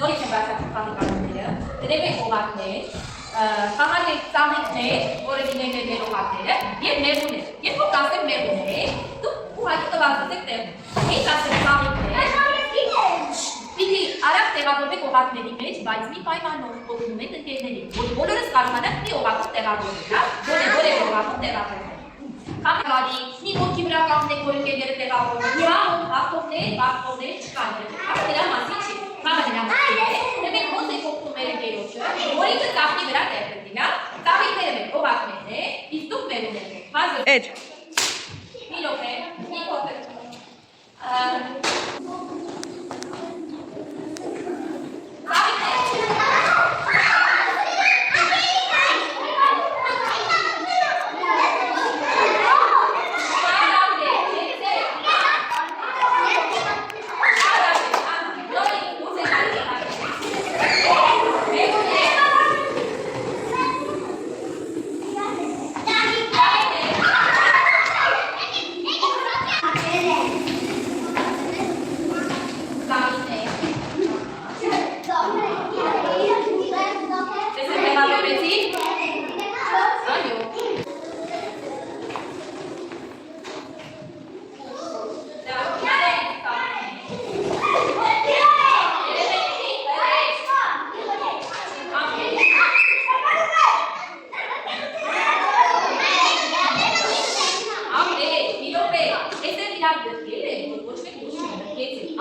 նորից են բացատրում ֆաբրիկաները, դրել են օղակներ, խաղալ են ծաղիկներ, որը լինեն մեր օղակները, և մեղուներ։ Երբ որ կասեմ մեղուներ, դուք ուղղակի տվացած եք տեղում։ Ինչ ասեմ ծաղիկներ, պիտի արագ տեղավորվեք օղակների մեջ, բայց մի պայմանով օգնում եք ընկերներին, որ բոլորս կարողանանք մի օղակում տեղավորվենք, հա, որևէ օղակում տեղավորվենք։ Կամարի, մի ոտքի վրա կանգնեք, որ ընկերները տեղավորվեն, մահում, հաղթողներ չկան, հաղթ դրա մասին չի, մահը դրա մասին է, դե մենք ոնց եք օգնում մեր ընկերոջը, որ ինքը ծաղկի վրա տեղվեցին, հա, ծաղիկները մենք օղակներն է, իսկ դուք մեղուներն եք, հազր։ Մի րոպե, մի փոքր։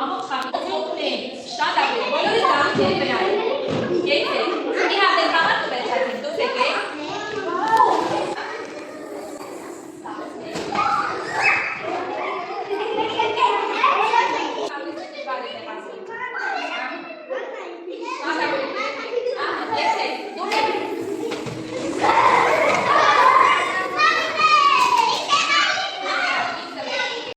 Ամոթ խաղի, շատ ավելի, բոլորի ծաղիկների վրա